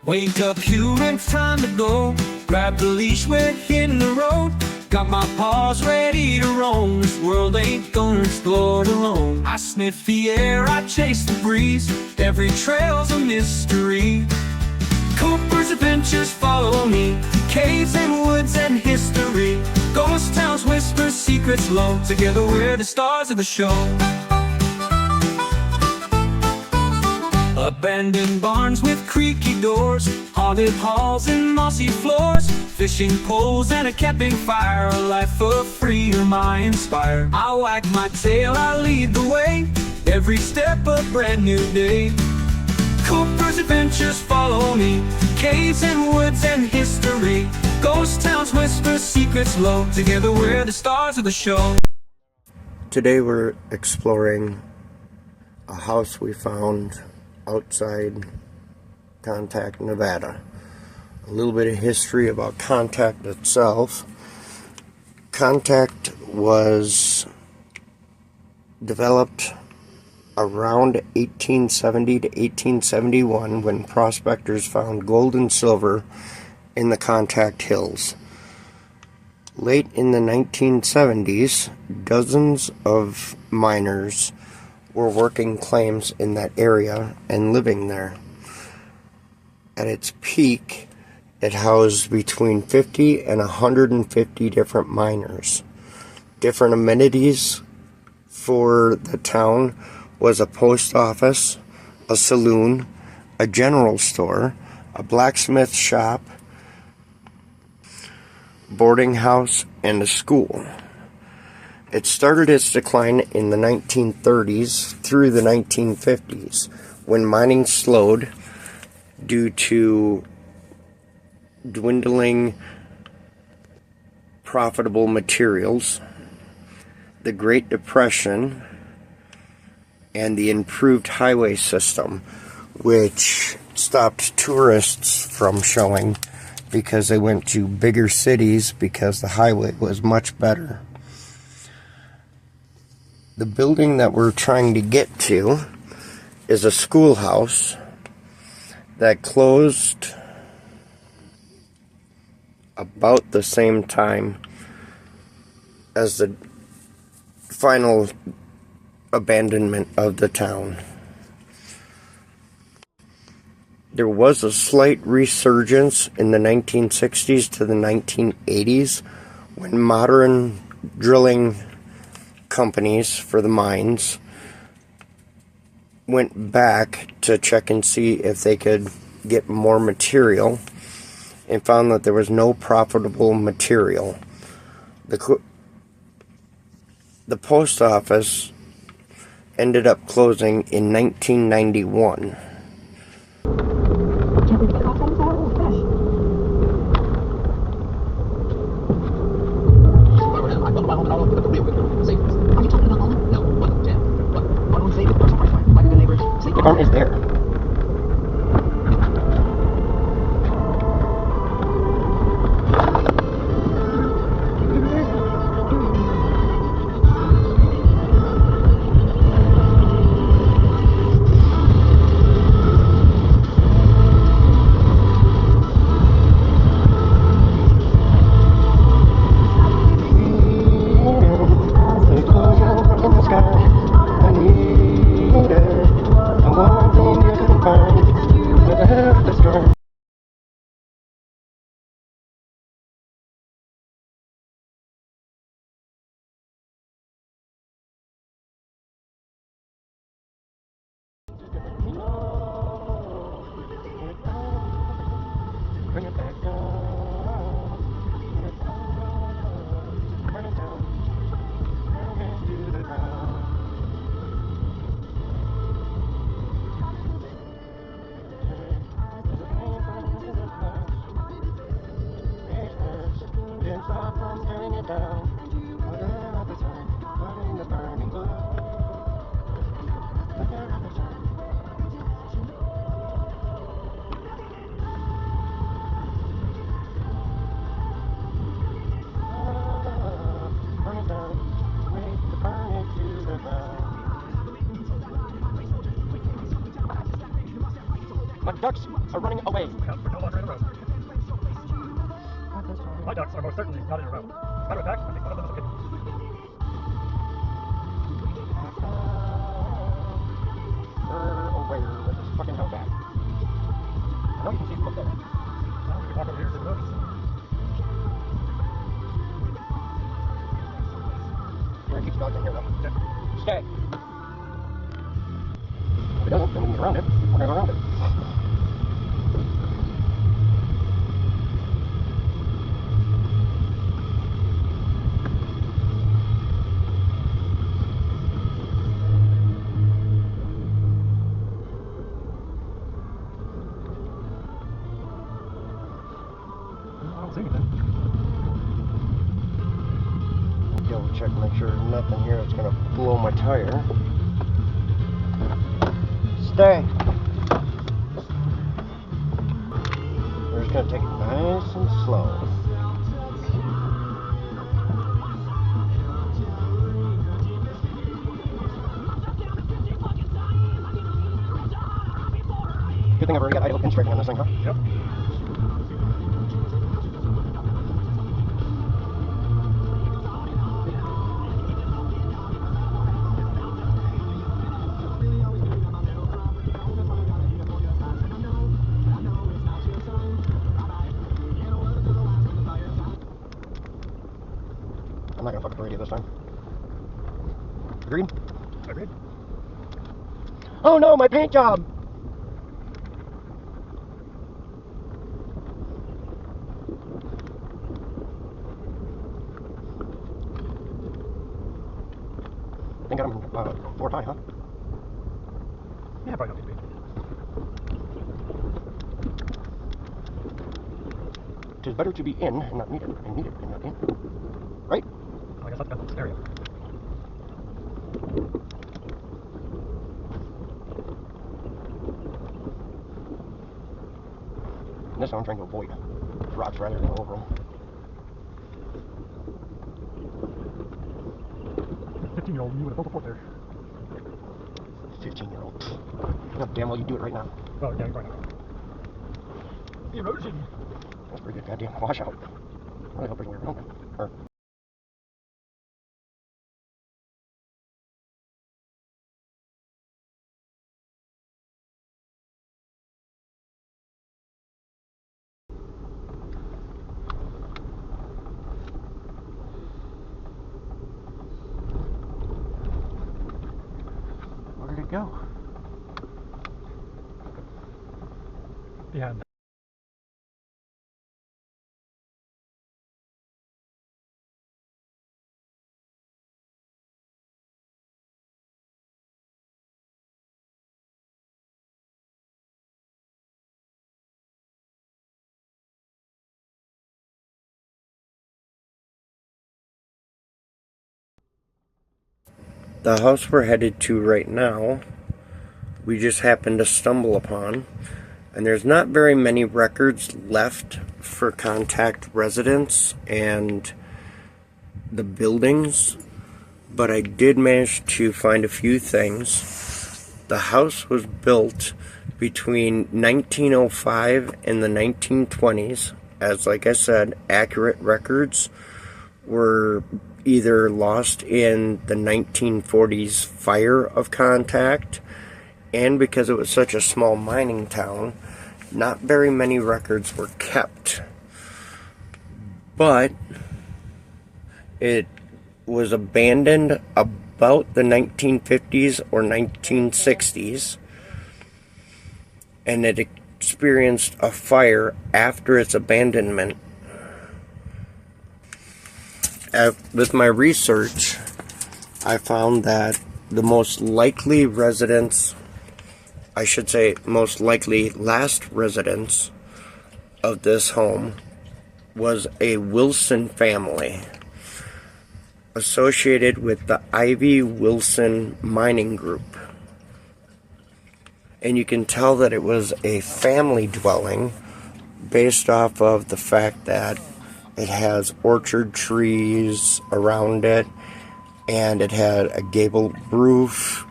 Wake up, Hugh, it's time to go. Grab the leash, we're hitting the road. Got my paws ready to roam. This world ain't gonna explore alone. I sniff the air, I chase the breeze. Every trail's a mystery. Cooper's adventures follow me. Caves and woods and history. Ghost towns, whispers, secrets low. Together we're the stars of the show. Abandoned barns with creaky doors, haunted halls and mossy floors, fishing poles and a camping fire, a life of freedom I inspire. I wag my tail, I lead the way, every step a brand new day. Cooper's adventures follow me, caves and woods and history, ghost towns, whispers, secrets low. Together we're the stars of the show. Today we're exploring a house we found outside Contact, Nevada. A little bit of history about Contact itself. Contact was developed around 1870 to 1871 when prospectors found gold and silver in the Contact Hills. Late in the 1970s, dozens of miners were working claims in that area and living there. At its peak, it housed between 50 and 150 different miners. Different amenities for the town was a post office, a saloon, a general store, a blacksmith shop, boarding house, and a school. It started its decline in the 1930s through the 1950s when mining slowed due to dwindling profitable materials, the Great Depression, and the improved highway system, which stopped tourists from showing because they went to bigger cities because the highway was much better. The building that we're trying to get to is a schoolhouse that closed about the same time as the final abandonment of the town. There was a slight resurgence in the 1960s to the 1980s when modern drilling companies for the mines went back to check and see if they could get more material and found that there was no profitable material. The post office ended up closing in 1991. Farm is there. I need it. I want My ducks are running away. Yep, we're no longer in a row. My ducks are most certainly not in a row. Matter of fact, I think one of them is a kitten. Away with this fucking house at. I know you can see them up there. Now we can walk over here to the woods. Here, keep dogs in here though. Okay. Stay. If it doesn't, then we can get around it. We're gonna go around it. I don't see anything. Double check, make sure there's nothing here that's gonna blow my tire. Stay. We're just gonna take it nice and slow. Good thing I've already got idle pinstriping on this thing, huh? Yep. I'm not gonna fuck up the radio this time. Agreed? Agreed. Oh no, my paint job! I think I'm 4th high, huh? Yeah, probably don't need to be. It is better to be in and not needed, and needed and not in. Right? I guess that's got stereo. In this one, I'm trying to avoid rocks rather than over them. 15-year-old and you would have built a fort there. 15-year-old. You know damn well you do it right now. Oh, yeah, you're probably not. Erosion. That's pretty good, goddamn. Wash out. I really hope there's a way around that. Or where did it go? Behind. The house we're headed to right now, we just happened to stumble upon, and there's not very many records left for contact residents and the buildings, but I did manage to find a few things. The house was built between 1905 and the 1920s, as like I said, accurate records were either lost in the 1940s fire of Contact, and because it was such a small mining town, not very many records were kept. But it was abandoned about the 1950s or 1960s, and it experienced a fire after its abandonment. With my research, I found that the most likely residents, I should say most likely last residents of this home was a Wilson family associated with the Ivy Wilson Mining Group. And you can tell that it was a family dwelling based off of the fact that it has orchard trees around it, and it had a gabled roof,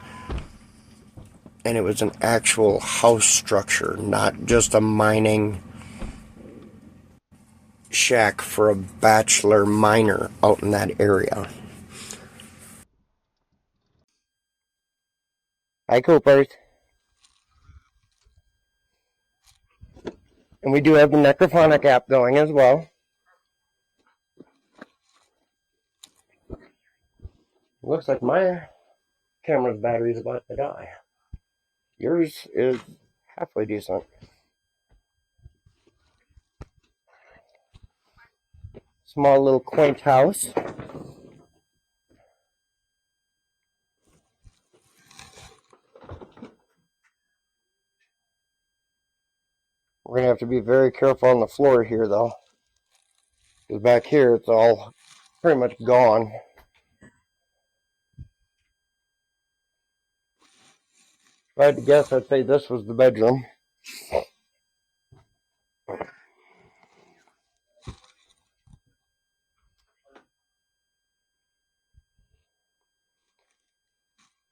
and it was an actual house structure, not just a mining shack for a bachelor miner out in that area. Hi, Coopers. And we do have the Necrophonic app going as well. Looks like my camera's battery is about to die. Yours is halfway decent. Small little quaint house. We're going to have to be very careful on the floor here, though. Because back here, it's all pretty much gone. If I had to guess, I'd say this was the bedroom.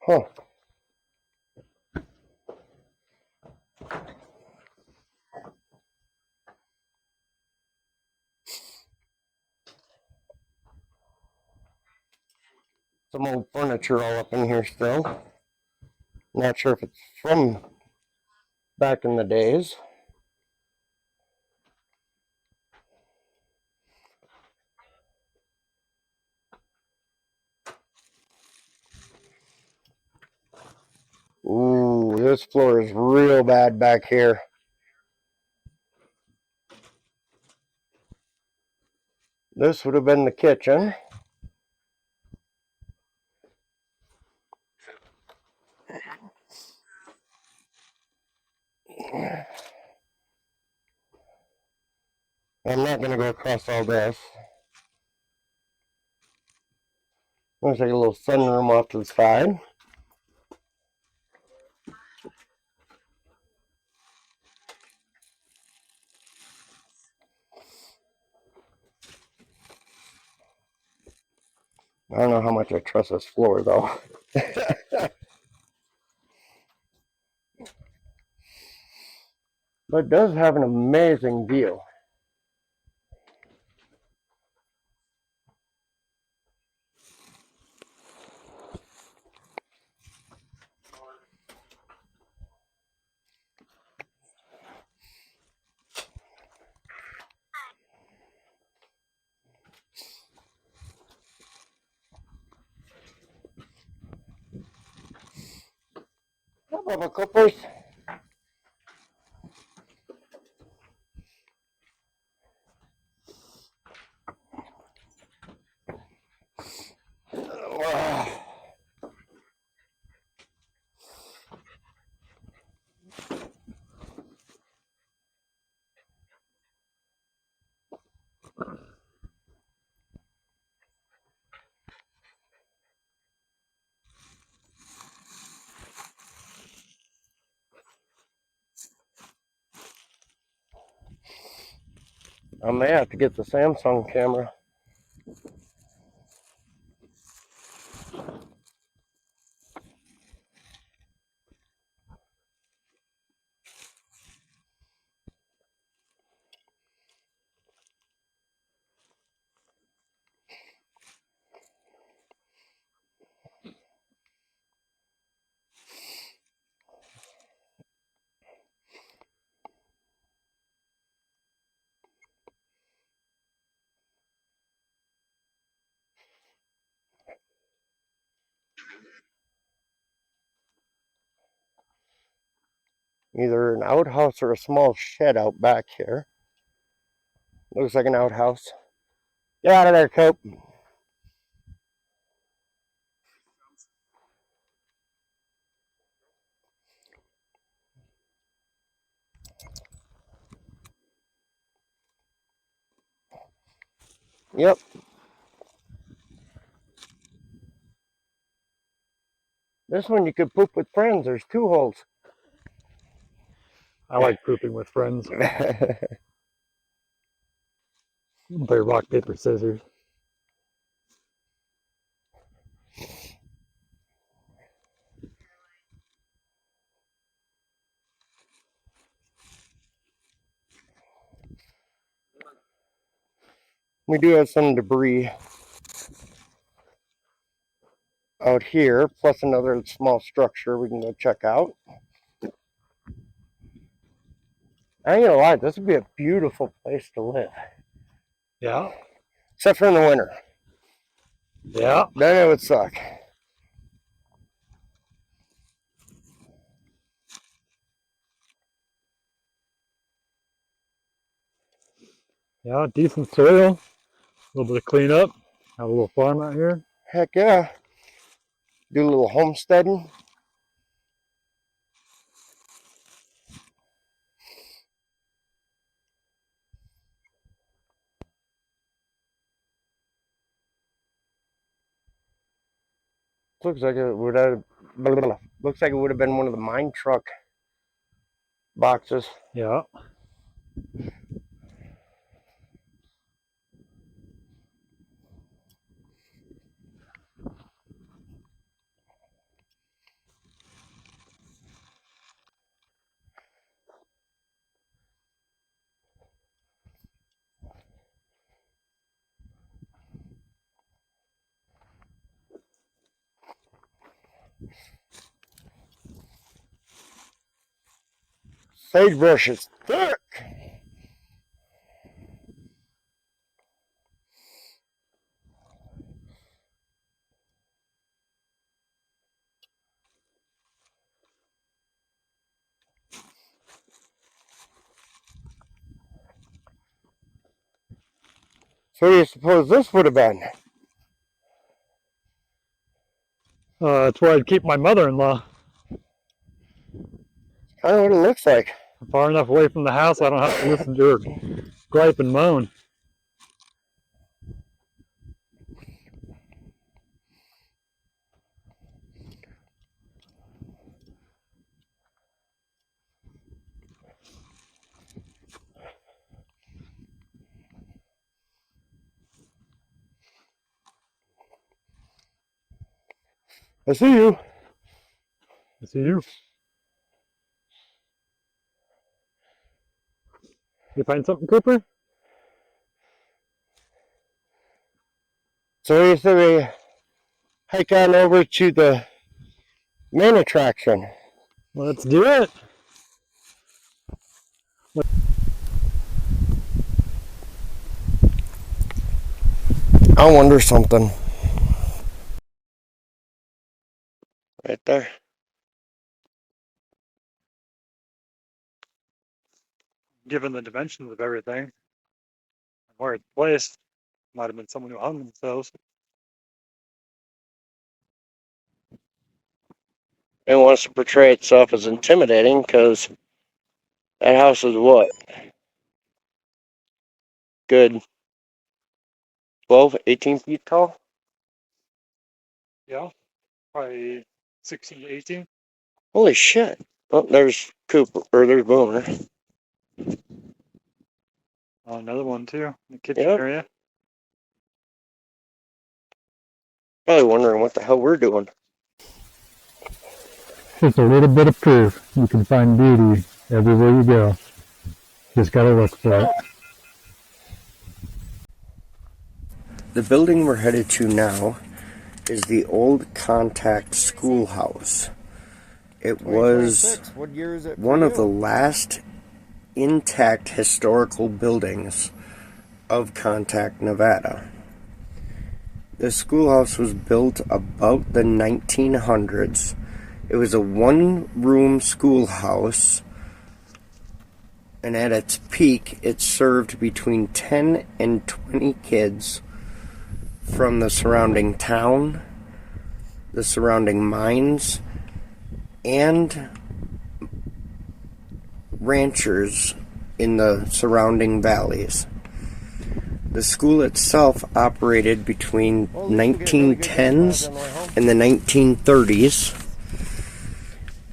Huh. Some old furniture all up in here still. Not sure if it's from back in the days. Ooh, this floor is real bad back here. This would have been the kitchen. I'm not going to go across all this. Looks like a little sunroom off to the side. I don't know how much I trust this floor, though. But it does have an amazing view. Hello, Coopers. I may have to get the Samsung camera. Either an outhouse or a small shed out back here. Looks like an outhouse. Get out of there, Cope. Yep. This one you could poop with friends. There's 2 holes. I like pooping with friends. Play rock, paper, scissors. We do have some debris out here, plus another small structure we can go check out. I ain't gonna lie, this would be a beautiful place to live. Yeah. Except for in the winter. Yeah. Then it would suck. Yeah, decent soil. A little bit of cleanup. Have a little farm out here. Heck yeah. Do a little homesteading. Looks like it would have looks like it would have been one of the mine truck boxes. Yeah. Sagebrush is thick. So what do you suppose this would have been? That's where I'd keep my mother-in-law. I don't know what it looks like. I'm far enough away from the house I don't have to listen to her gripe and moan. I see you. I see you. You find something, Cooper? So you say we hike on over to the main attraction. Let's do it. I wonder something. Right there. Given the dimensions of everything, and where it's placed, might have been someone who hung themselves. It wants to portray itself as intimidating because that house is what? Good 12, 18 feet tall? Yeah, probably 16 to 18. Holy shit. Oh, there's Cooper, or there's Boomer. Oh, another one too, in the kitchen Yep. area. Probably wondering what the hell we're doing. Just a little bit of proof you can find beauty everywhere you go. Just gotta look for it. The building we're headed to now is the old Contact Schoolhouse. It was one of the last intact historical buildings of Contact, Nevada. The schoolhouse was built about the 1900s. It was a one-room schoolhouse, and at its peak, it served between 10 and 20 kids from the surrounding town, the surrounding mines, and ranchers in the surrounding valleys. The school itself operated between 1910s and the 1930s,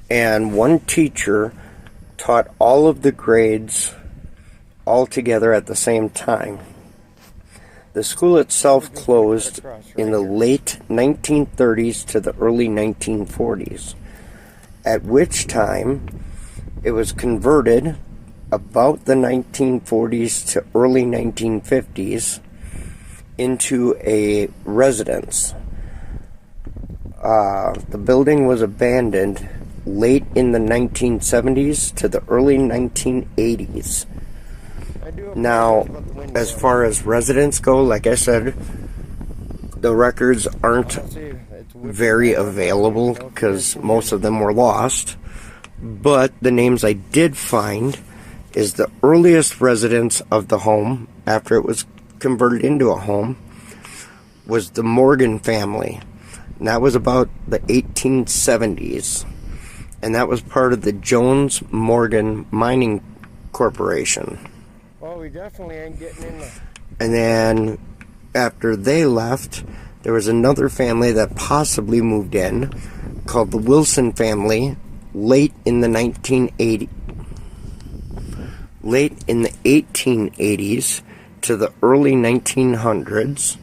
and one teacher taught all of the grades all together at the same time. The school itself closed in the late 1930s to the early 1940s, at which time it was converted about the 1940s to early 1950s into a residence. The building was abandoned late in the 1970s to the early 1980s. Now, as far as residents go, like I said, the records aren't very available because most of them were lost. But the names I did find is the earliest residents of the home after it was converted into a home was the Morgan family. And that was about the 1870s. And that was part of the Jones Morgan Mining Corporation. Well, we definitely ain't getting in there. And then after they left, there was another family that possibly moved in called the Wilson family late in the 1880s to the early 1900s.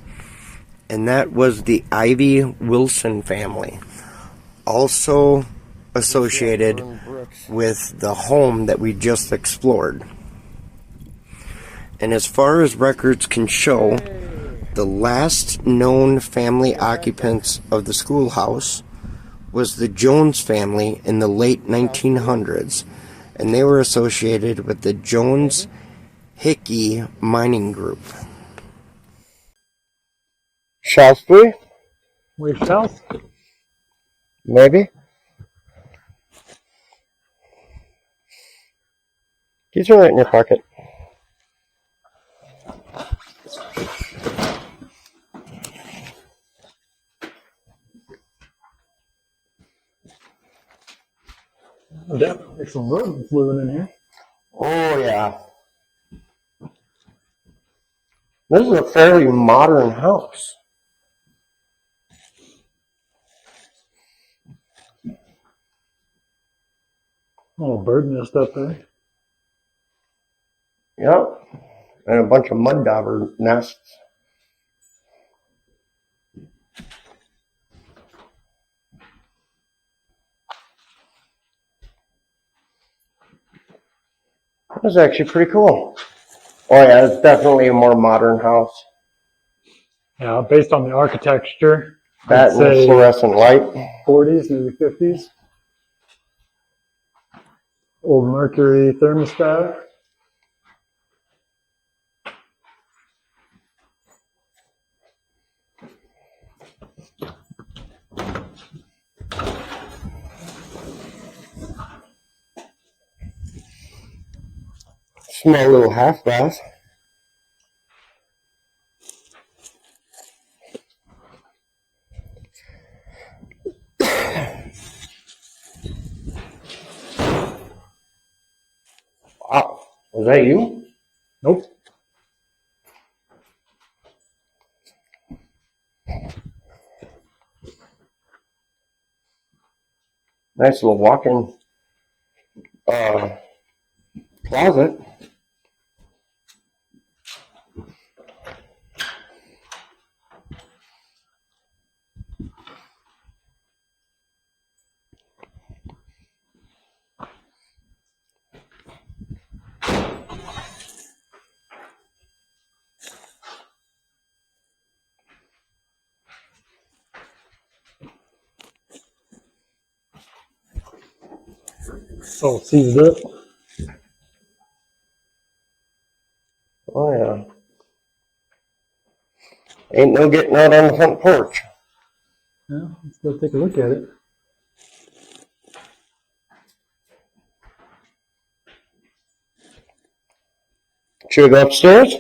And that was the Ivy Wilson family, also associated with the home that we just explored. And as far as records can show, the last known family occupants of the schoolhouse was the Jones family in the late 1900s, and they were associated with the Jones Hickey Mining Group. Shaftesbury? Way south? Maybe. These are right in your pocket. Definitely some rodent fluid in here. Oh, yeah. This is a fairly modern house. Little bird nest up there. Yep. And a bunch of mud dauber nests. That was actually pretty cool. Oh yeah, it's definitely a more modern house. Yeah, based on the architecture. That and the fluorescent light. 40s, maybe 50s. Old Mercury thermostat. Small little half bath. Wow, was that you? Nope. Nice little walk-in closet. Oh, seized up. Oh yeah. Ain't no getting out on the front porch. Yeah, let's go take a look at it. Should we go upstairs?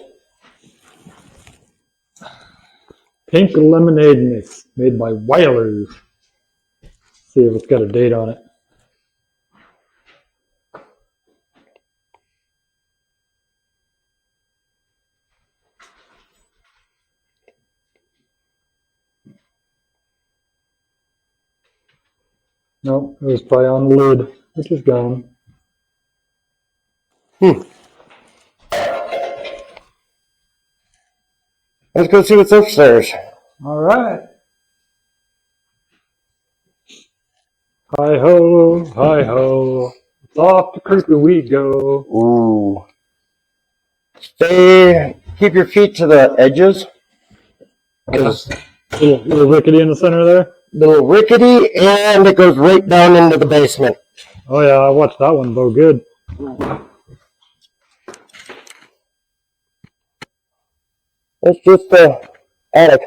Pink lemonade mix made by Weiler's. See if it's got a date on it. Nope, it was probably on the lid, which is gone. Let's go see what's upstairs. All right. Hi ho, hi ho. It's off the creepy we go. Ooh. Keep your feet to the edges. Because Little rickety in the center there. little rickety, and it goes right down into the basement. Oh yeah, I watched that one go good. It's just a attic.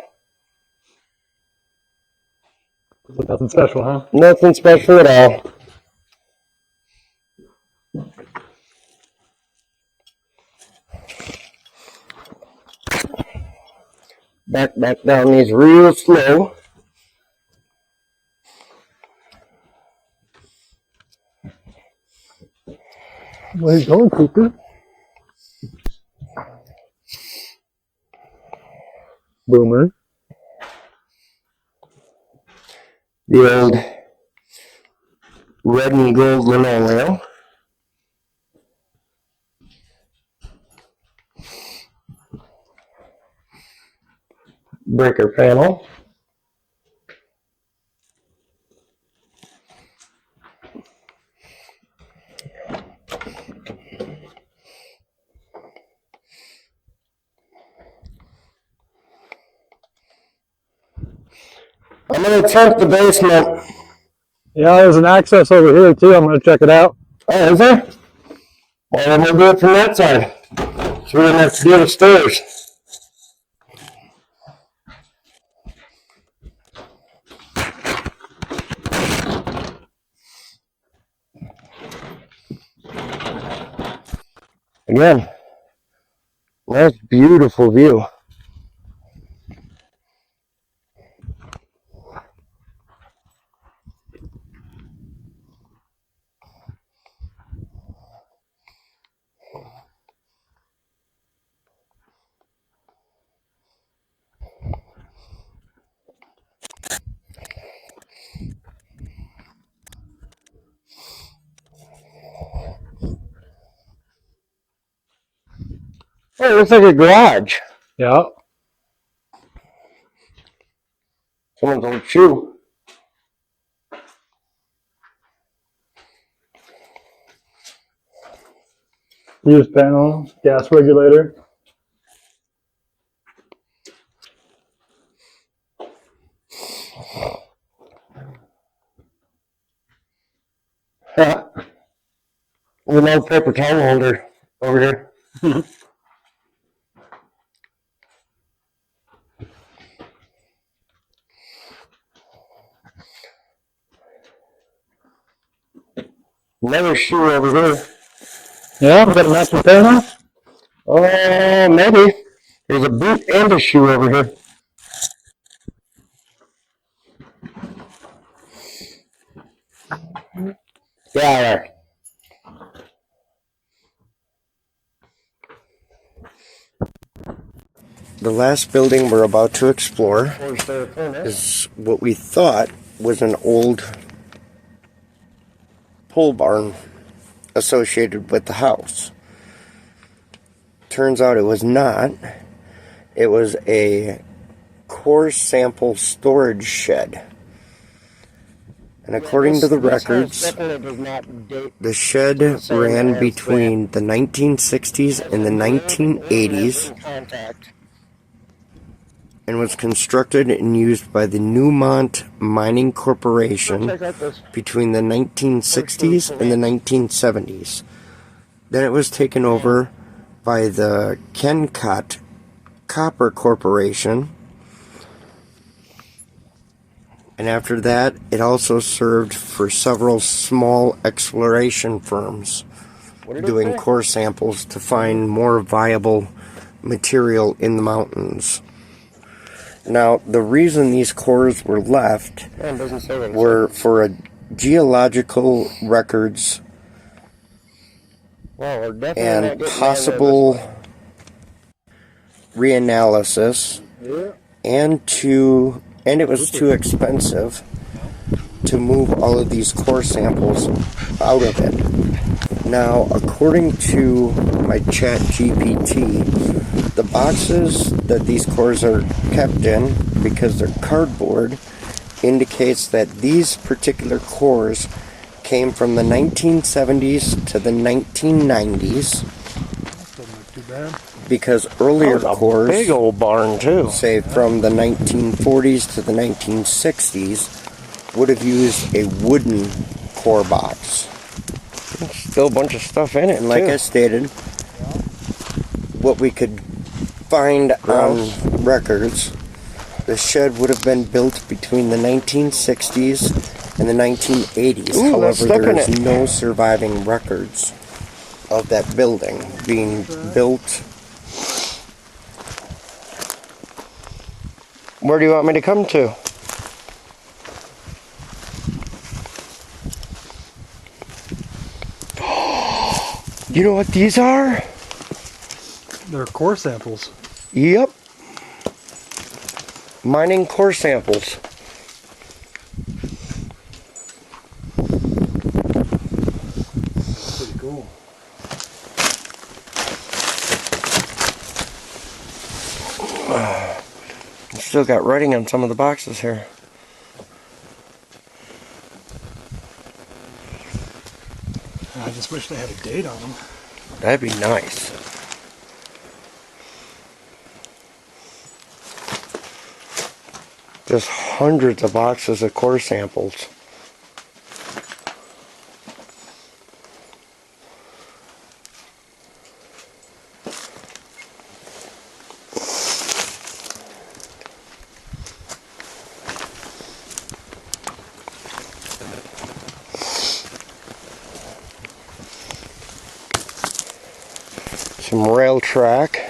Nothing special, huh? Nothing special at all. Back down these real slow. Where you going, Cooper? Boomer. The old red and gold linoleum. Breaker panel. I'm going to attempt the basement. Yeah, there's an access over here too. I'm gonna check it out. Oh, is there? Well, then we'll do it from that side. So we don't have to deal with stairs. Again, nice, beautiful view. Oh, it looks like a garage. Yeah. Someone's old shoe. Fuse panel, gas regulator. There's an old paper towel holder over here. Another shoe over here. Yeah, we got a matching panel. Oh, maybe. There's a boot and a shoe over here. Yeah, there. The last building we're about to explore is what we thought was an old pole barn associated with the house. Turns out it was not. It was a core sample storage shed. And according to the records, the shed ran between the 1960s and the 1980s and was constructed and used by the Newmont Mining Corporation between the 1960s and the 1970s. Then it was taken over by the Kennecott Copper Corporation, and after that it also served for several small exploration firms doing core samples to find more viable material in the mountains. Now, the reason these cores were left were for a geological records and possible reanalysis, and it was too expensive to move all of these core samples out of it. Now, according to my ChatGPT, the boxes that these cores are kept in, because they're cardboard, indicates that these particular cores came from the 1970s to the 1990s. Doesn't look too bad. because earlier That was a cores, big old barn too. say from the 1940s to the 1960s, would have used a wooden core box. Still a bunch of stuff in it. And like too. I stated, what we could find on records, the shed would have been built between the 1960s and the 1980s. Ooh, that's However, stuck in there is it. no surviving records of that building being built. Where do you want me to come to? You know what these are? They're core samples. Yep. Mining core samples. Pretty cool. Still got writing on some of the boxes here. I just wish they had a date on them. That'd be nice. Just hundreds of boxes of core samples. Some rail track.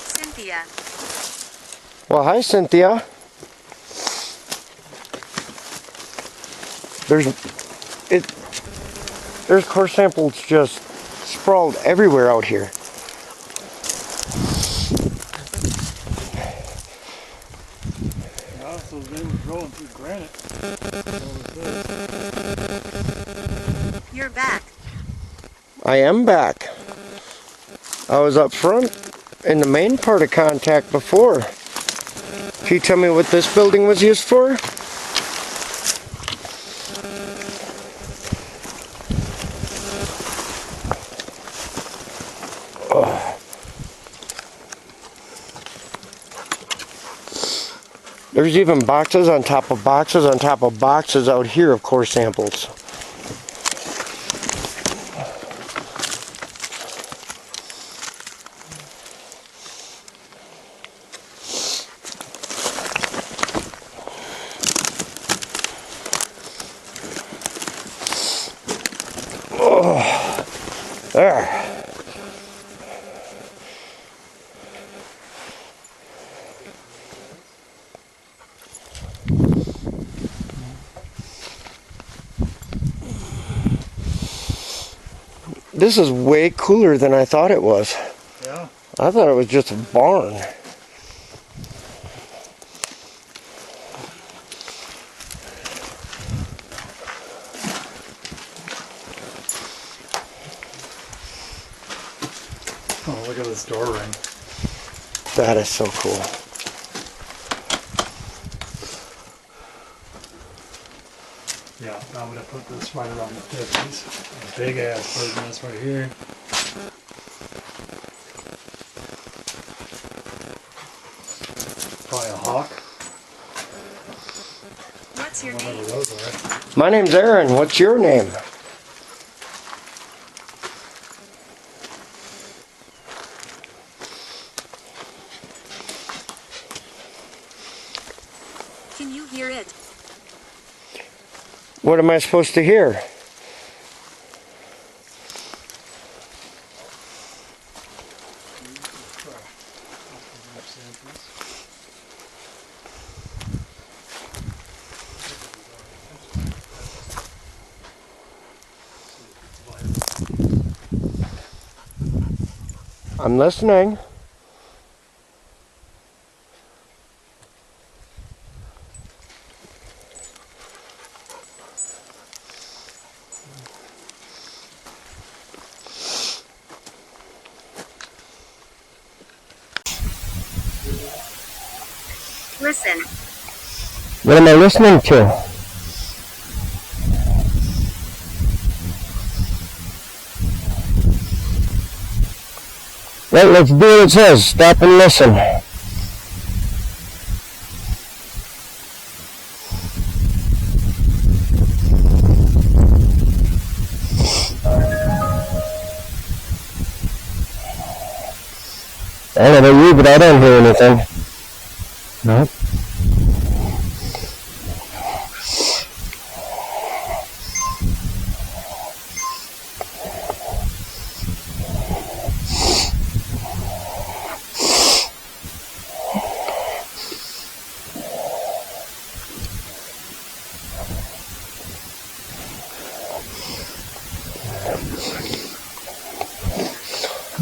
Cynthia. Well, hi, Cynthia. There's core samples just sprawled everywhere out here. Yeah, so they were growing through granite. You're back. I am back. I was up front in the main part of contact before. Can you tell me what this building was used for? There's even boxes on top of boxes on top of boxes out here of core samples. Oh, there. This is way cooler than I thought it was. Yeah. I thought it was just a barn. Oh, look at this door ring. That is so cool. Yeah, I'm gonna put this right around the 50s. A big ass version of this right here. Probably a hawk. What's your One name? of those are. My name's Aaron. What's your name? Can you hear it? What am I supposed to hear? I'm listening. Listen. What am I listening to? Right, let's do what it says. Stop and listen. I don't know about you, but I don't hear anything. Nope.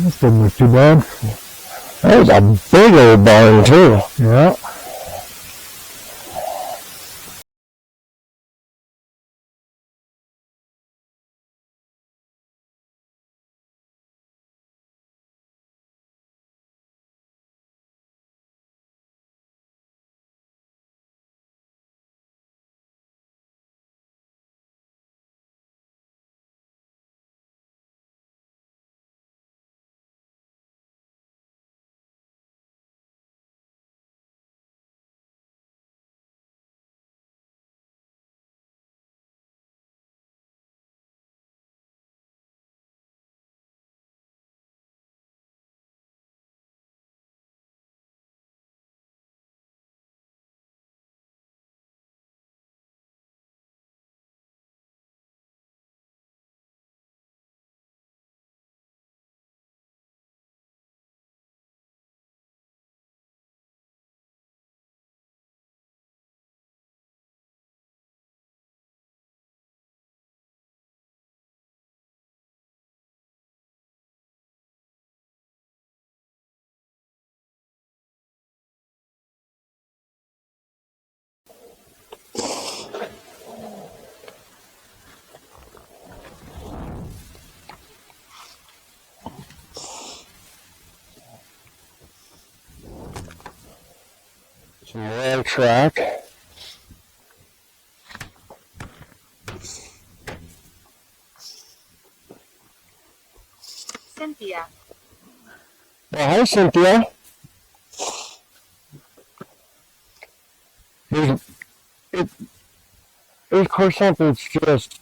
This didn't look too bad. That was a big old barn, too. Yeah. Some rail track. Cynthia. Well, hi, Cynthia. Of course, something's just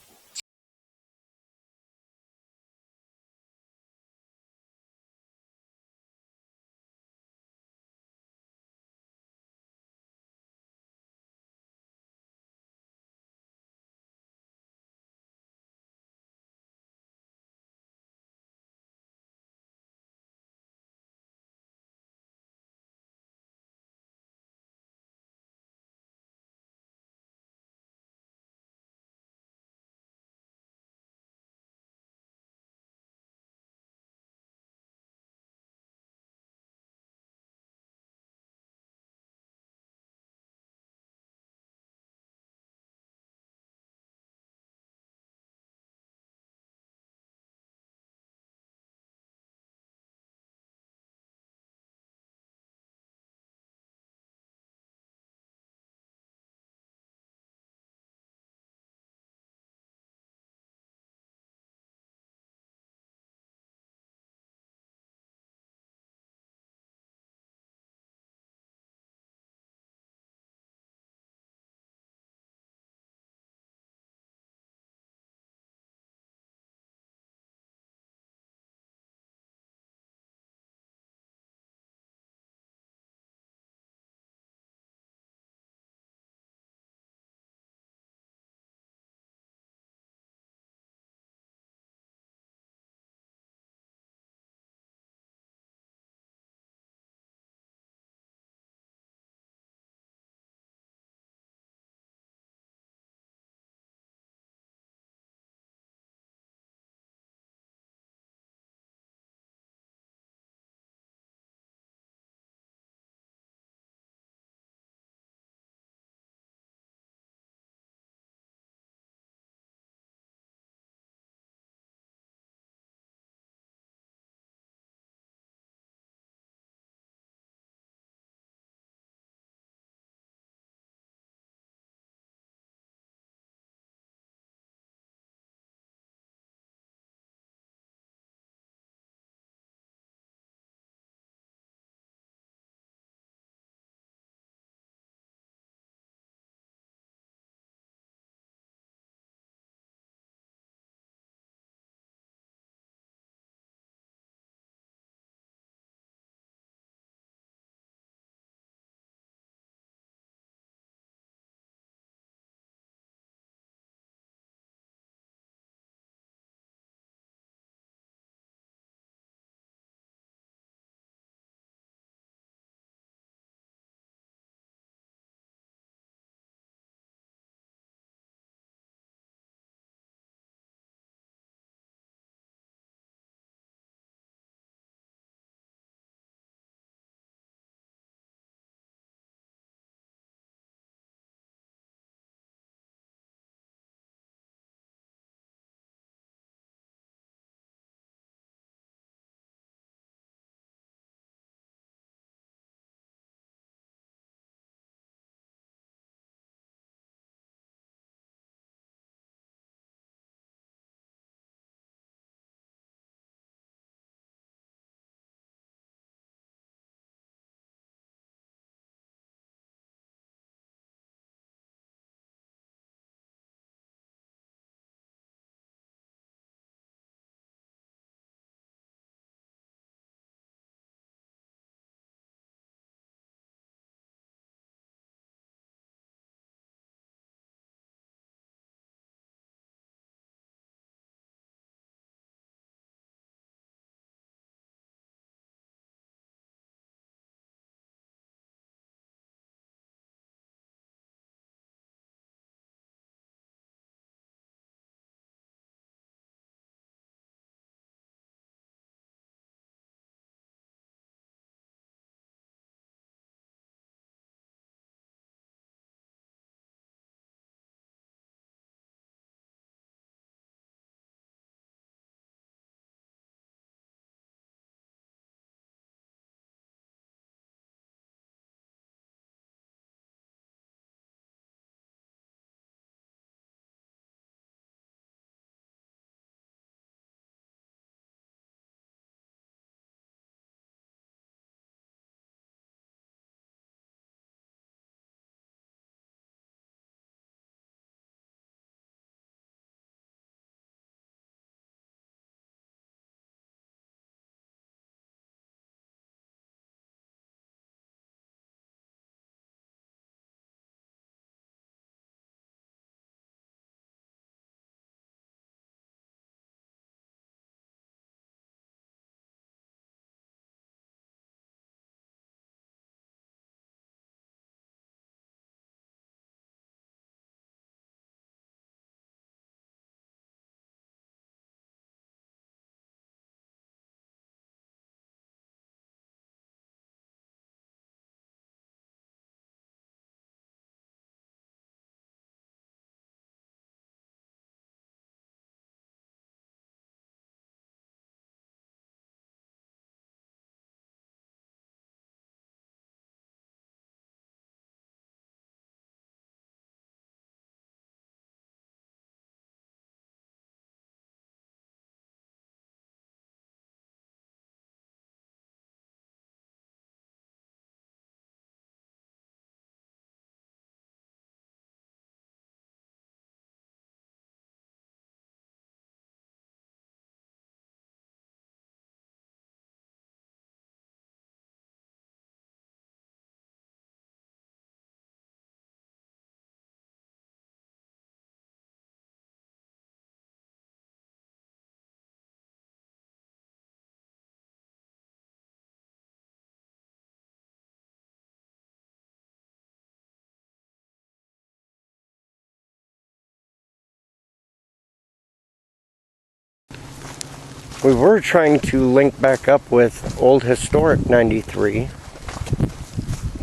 We were trying to link back up with Old Historic 93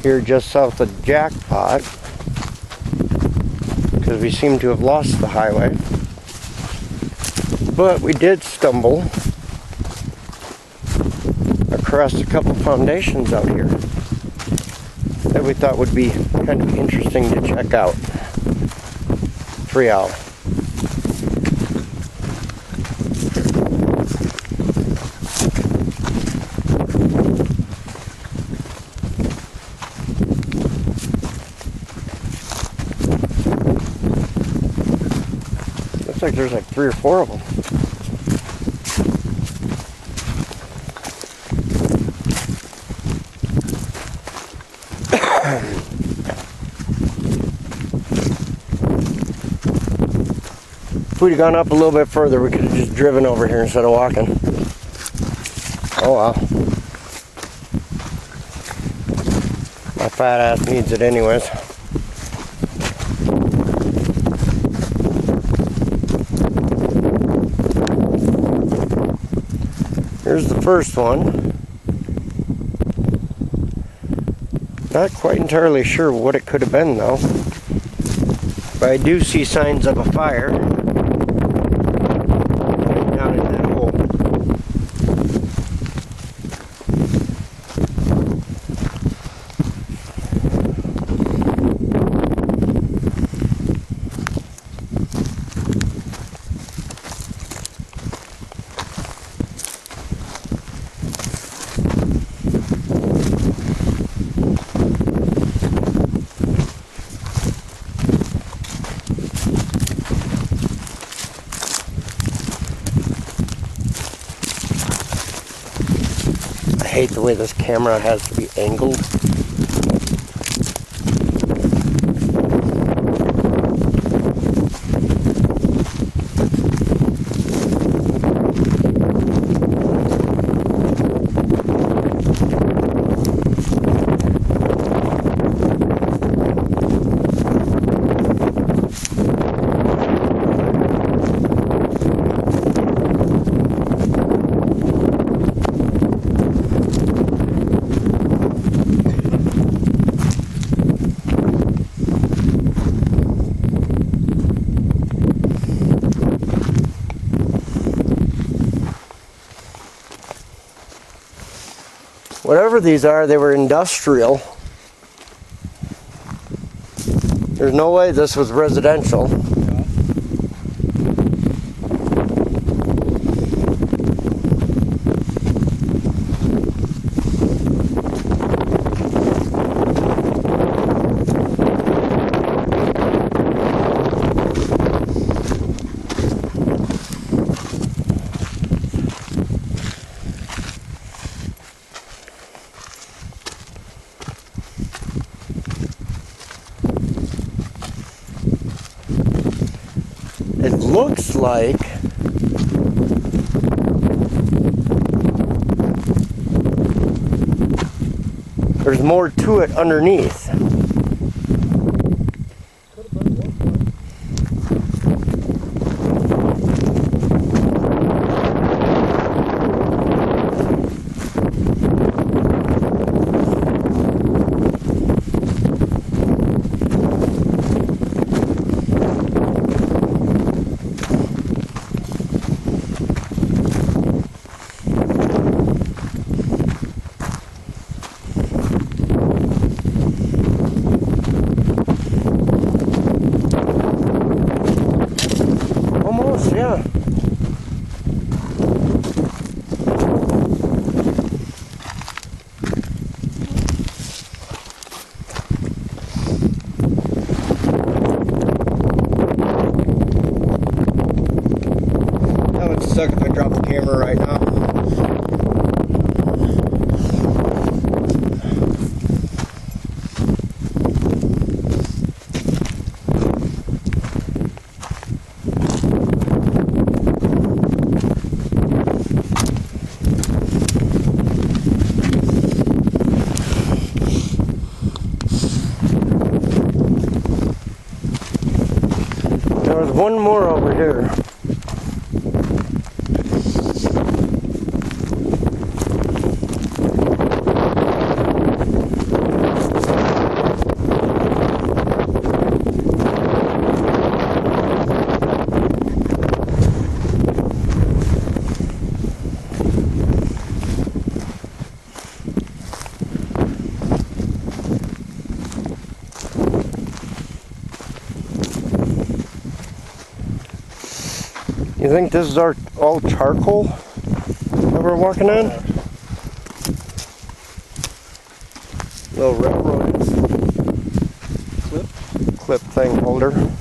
here just south of Jackpot, because we seem to have lost the highway. But we did stumble across a couple foundations out here that we thought would be kind of interesting to check out. 3 Owl. Looks like there's like 3 or 4 of them. If we'd have gone up a little bit further, we could have just driven over here instead of walking. Oh well. My fat ass needs it anyways. Here's the first one. Not quite entirely sure what it could have been though. But I do see signs of a fire down in that hole. I hate the way this camera has to be angled. Whatever these are, they were industrial. There's no way this was residential. It looks like there's more to it underneath. Almost, yeah. That would suck if I drop the camera right now. There was one more over here. You think this is our old charcoal that we're walking on? Little railroad clip thing holder.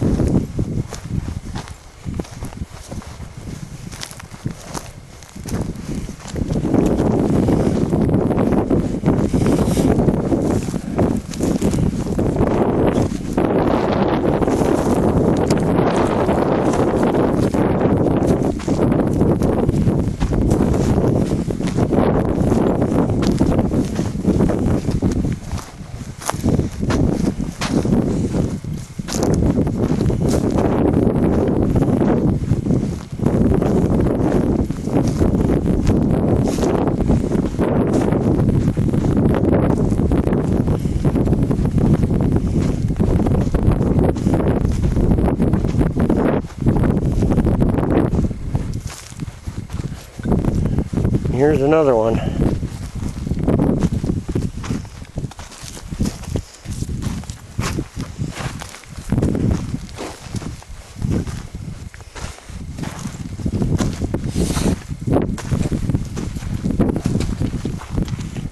Here's another one.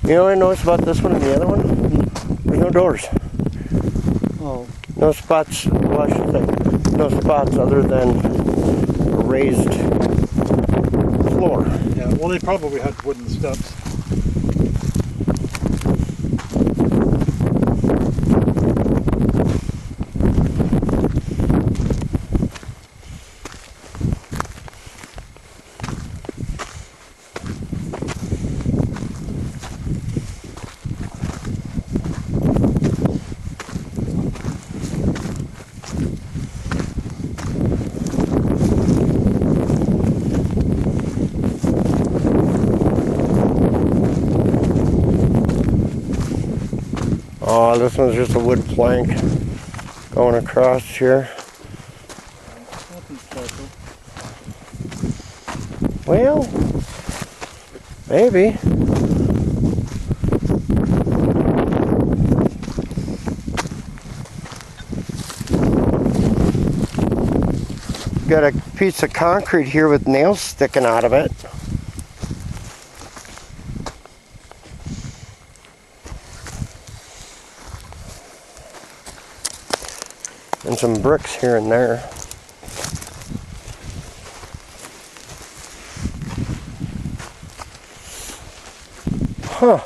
You know what I noticed about this one and the other one? There's no doors. Oh. No spots, well I should say, no spots other than a raised floor. Yeah, well, they probably had wooden steps. Oh, this one's just a wood plank going across here. Nothing special. Well, maybe. Got a piece of concrete here with nails sticking out of it. And some bricks here and there. Huh.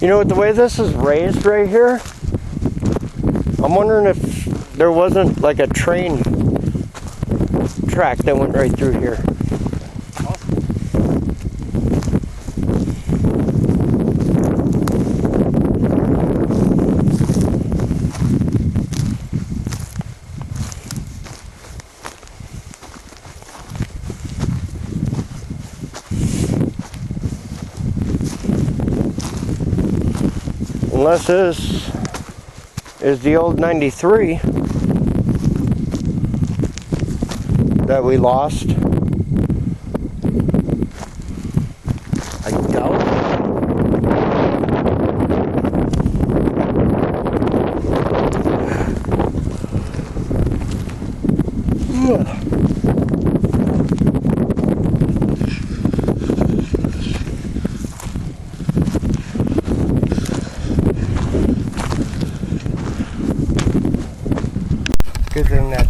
You know what, the way this is raised right here, I'm wondering if there wasn't like a train track that went right through here. Unless this is the old 93 that we lost. I doubt Good thing that